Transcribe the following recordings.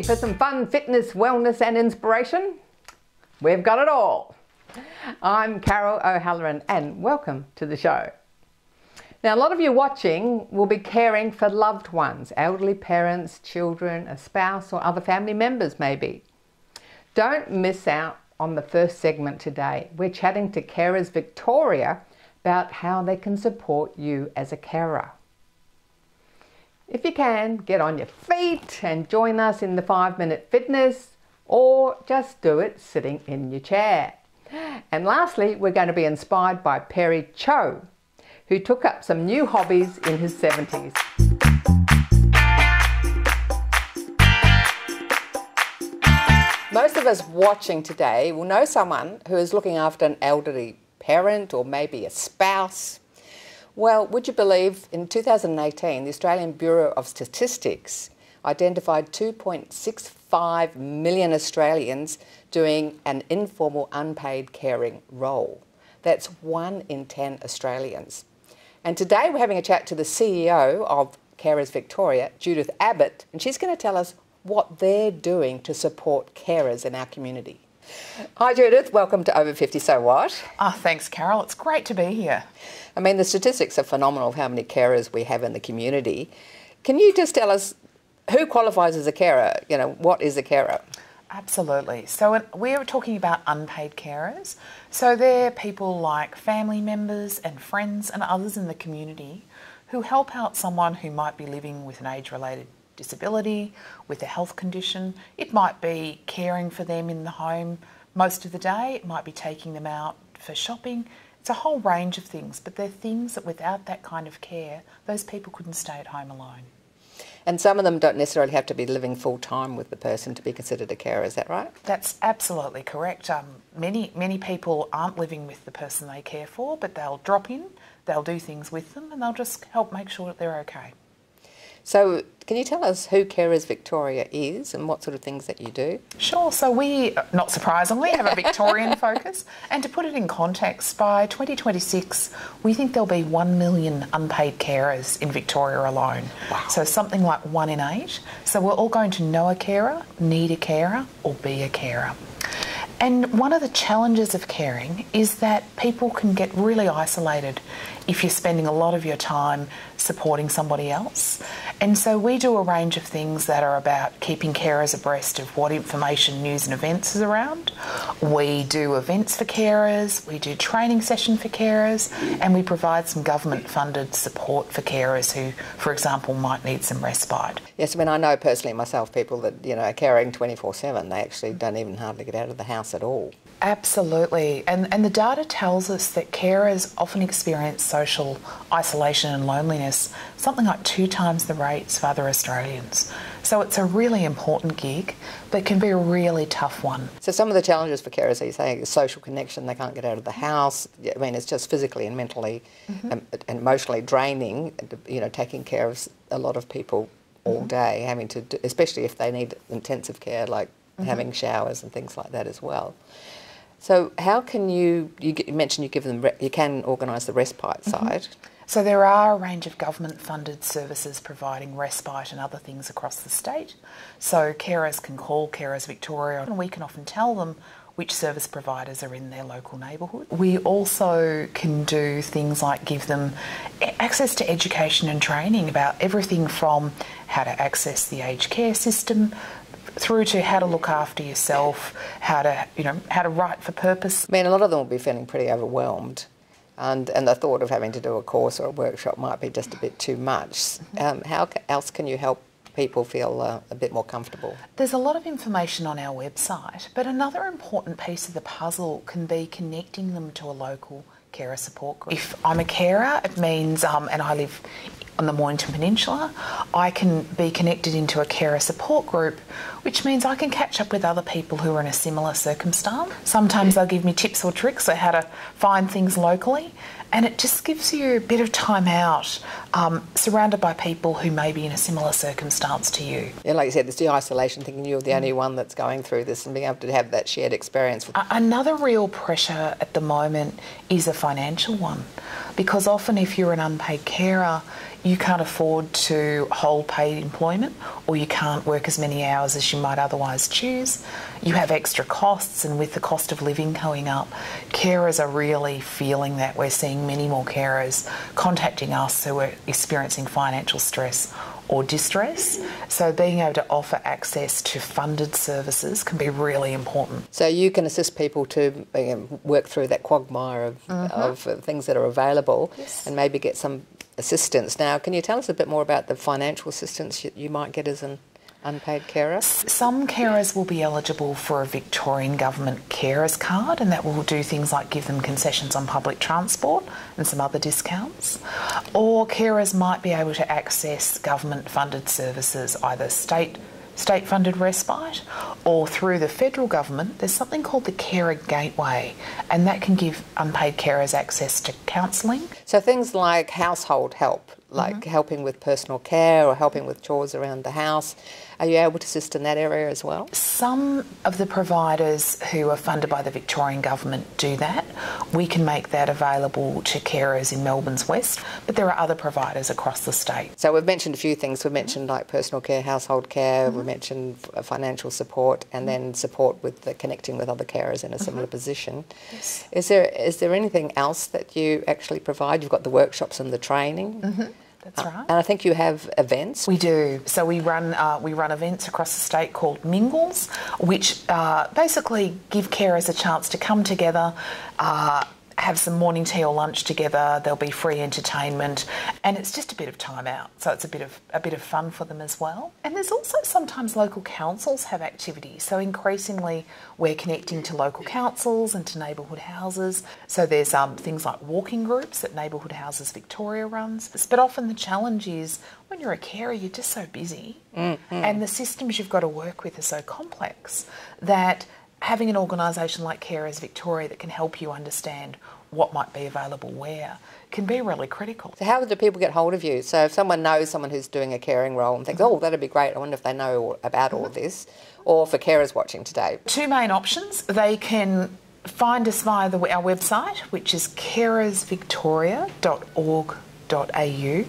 Ready for some fun, fitness, wellness and inspiration? We've got it all. I'm Carol O'Halloran and welcome to the show. Now, a lot of you watching will be caring for loved ones, elderly parents, children, a spouse or other family members maybe. Don't miss out on the first segment today. We're chatting to Carers Victoria about how they can support you as a carer. If you can, get on your feet and join us in the 5-minute fitness, or just do it sitting in your chair. And lastly, we're going to be inspired by Perry Cho, who took up some new hobbies in his 70s. Most of us watching today will know someone who is looking after an elderly parent or maybe a spouse. Well, would you believe in 2018, the Australian Bureau of Statistics identified 2.65 million Australians doing an informal unpaid caring role. That's 1 in 10 Australians. And today we're having a chat to the CEO of Carers Victoria, Judith Abbott, and she's going to tell us what they're doing to support carers in our community. Hi Judith, welcome to Over 50 So What? Oh, thanks Carol, it's great to be here. I mean, the statistics are phenomenal of how many carers we have in the community. Can you just tell us who qualifies as a carer? You know, what is a carer? Absolutely. So we're talking about unpaid carers. So they're people like family members and friends and others in the community who help out someone who might be living with an age-related disability, with a health condition. It might be caring for them in the home most of the day. It might be taking them out for shopping. It's a whole range of things, but they're things that without that kind of care, those people couldn't stay at home alone. And some of them don't necessarily have to be living full-time with the person to be considered a carer, is that right? That's absolutely correct. Many people aren't living with the person they care for, but they'll drop in, they'll do things with them, and they'll just help make sure that they're okay. So can you tell us who Carers Victoria is and what sort of things that you do? Sure. So we, not surprisingly, have a Victorian focus. And to put it in context, by 2026, we think there'll be 1 million unpaid carers in Victoria alone. Wow. So something like 1 in 8. So we're all going to know a carer, need a carer, or be a carer. And one of the challenges of caring is that people can get really isolated if you're spending a lot of your time supporting somebody else. And so we do a range of things that are about keeping carers abreast of what information, news and events is around. We do events for carers, we do training session for carers, and we provide some government-funded support for carers who, for example, might need some respite. Yes, I mean, I know personally myself people that, you know, are caring 24/7. They actually don't even hardly get out of the house at all. Absolutely. And the data tells us that carers often experience social isolation and loneliness something like 2 times the rates of other Australians. So it's a really important gig, but can be a really tough one. So some of the challenges for carers, are you saying, is social connection, they can't get out of the house. I mean, it's just physically and mentally and emotionally draining, you know, taking care of a lot of people all day, having to do, especially if they need intensive care, like having showers and things like that as well. So how can you mentioned you give them, you can organise the respite side. So there are a range of government-funded services providing respite and other things across the state. So carers can call Carers Victoria and we can often tell them which service providers are in their local neighbourhood. We also can do things like give them access to education and training about everything from how to access the aged care system, through to how to look after yourself, how to write for purpose. I mean, a lot of them will be feeling pretty overwhelmed, and the thought of having to do a course or a workshop might be just a bit too much. How else can you help people feel a bit more comfortable? There's a lot of information on our website, but another important piece of the puzzle can be connecting them to a local carer support group. If I'm a carer, it means, and I live on the Mornington Peninsula, I can be connected into a carer support group, which means I can catch up with other people who are in a similar circumstance. Sometimes they'll give me tips or tricks on how to find things locally, and it just gives you a bit of time out, surrounded by people who may be in a similar circumstance to you. Yeah, like you said, it's the isolation, thinking you're the only one that's going through this, and being able to have that shared experience. Another real pressure at the moment is a financial one, because often if you're an unpaid carer, you can't afford to hold paid employment, or you can't work as many hours as you might otherwise choose. You have extra costs, and with the cost of living going up, carers are really feeling that. We're seeing many more carers contacting us who are experiencing financial stress or distress. So being able to offer access to funded services can be really important. So you can assist people to work through that quagmire of things that are available, Yes. and maybe get some assistance. Now, can you tell us a bit more about the financial assistance you might get as an unpaid carer? Some carers will be eligible for a Victorian Government carers card, and that will do things like give them concessions on public transport and some other discounts. Or carers might be able to access government funded services, either state funded respite, or through the federal government. There's something called the Carer Gateway, and that can give unpaid carers access to counselling. So things like household help, like helping with personal care or helping with chores around the house. Are you able to assist in that area as well? Some of the providers who are funded by the Victorian Government do that. We can make that available to carers in Melbourne's West, but there are other providers across the state. So we've mentioned a few things. We've mentioned like personal care, household care, we mentioned financial support, and then support with the connecting with other carers in a similar position. Yes. Is there anything else that you actually provide? You've got the workshops and the training. That's right. And I think you have events. We do. So we run events across the state called Mingles, which basically give carers a chance to come together, have some morning tea or lunch together. There'll be free entertainment, and it's just a bit of time out. So it's a bit of fun for them as well. And there's also sometimes local councils have activities. So increasingly we're connecting to local councils and to neighbourhood houses. So there's things like walking groups that Neighbourhood Houses Victoria runs. But often the challenge is when you're a carer, you're just so busy, and the systems you've got to work with are so complex that having an organisation like Carers Victoria that can help you understand what might be available where can be really critical. So how do people get hold of you? So if someone knows someone who's doing a caring role and thinks, oh, that'd be great, I wonder if they know about all of this, or for carers watching today. Two main options. They can find us via our website, which is carersvictoria.org.au,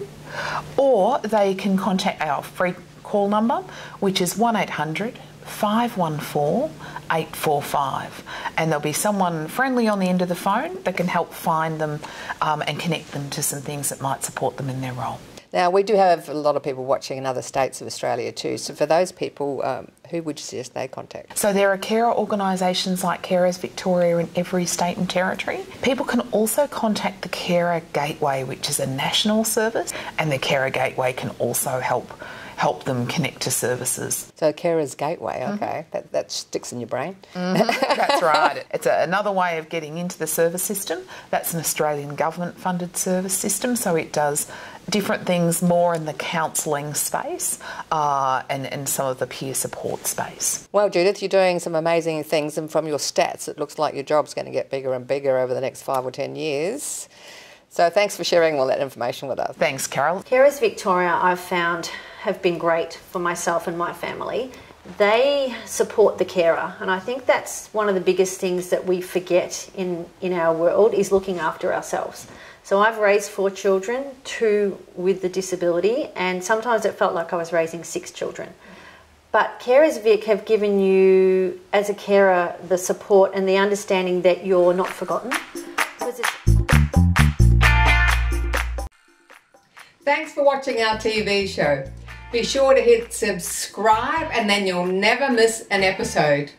or they can contact our free call number, which is 1800 514 845, and there'll be someone friendly on the end of the phone that can help find them and connect them to some things that might support them in their role. Now, we do have a lot of people watching in other states of Australia too, so for those people, who would you suggest they contact? So there are carer organisations like Carers Victoria in every state and territory. People can also contact the Carer Gateway, which is a national service, and the Carer Gateway can also help them connect to services. So Carers Gateway, okay, that sticks in your brain. That's right. It's another way of getting into the service system. That's an Australian government funded service system, so it does different things more in the counselling space and some of the peer support space. Well, Judith, you're doing some amazing things, and from your stats it looks like your job's going to get bigger and bigger over the next 5 or 10 years. So thanks for sharing all that information with us. Thanks, Carol. Carers Victoria, I've found, have been great for myself and my family. They support the carer, and I think that's one of the biggest things that we forget in our world is looking after ourselves. So I've raised 4 children, 2 with the disability, and sometimes it felt like I was raising 6 children. But Carers Vic have given you, as a carer, the support and the understanding that you're not forgotten. Thanks for watching our TV show. Be sure to hit subscribe and then you'll never miss an episode.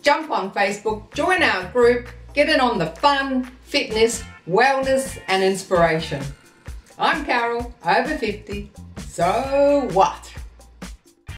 Jump on Facebook, join our group, get in on the fun, fitness, wellness and inspiration. I'm Carol, over 50, so what?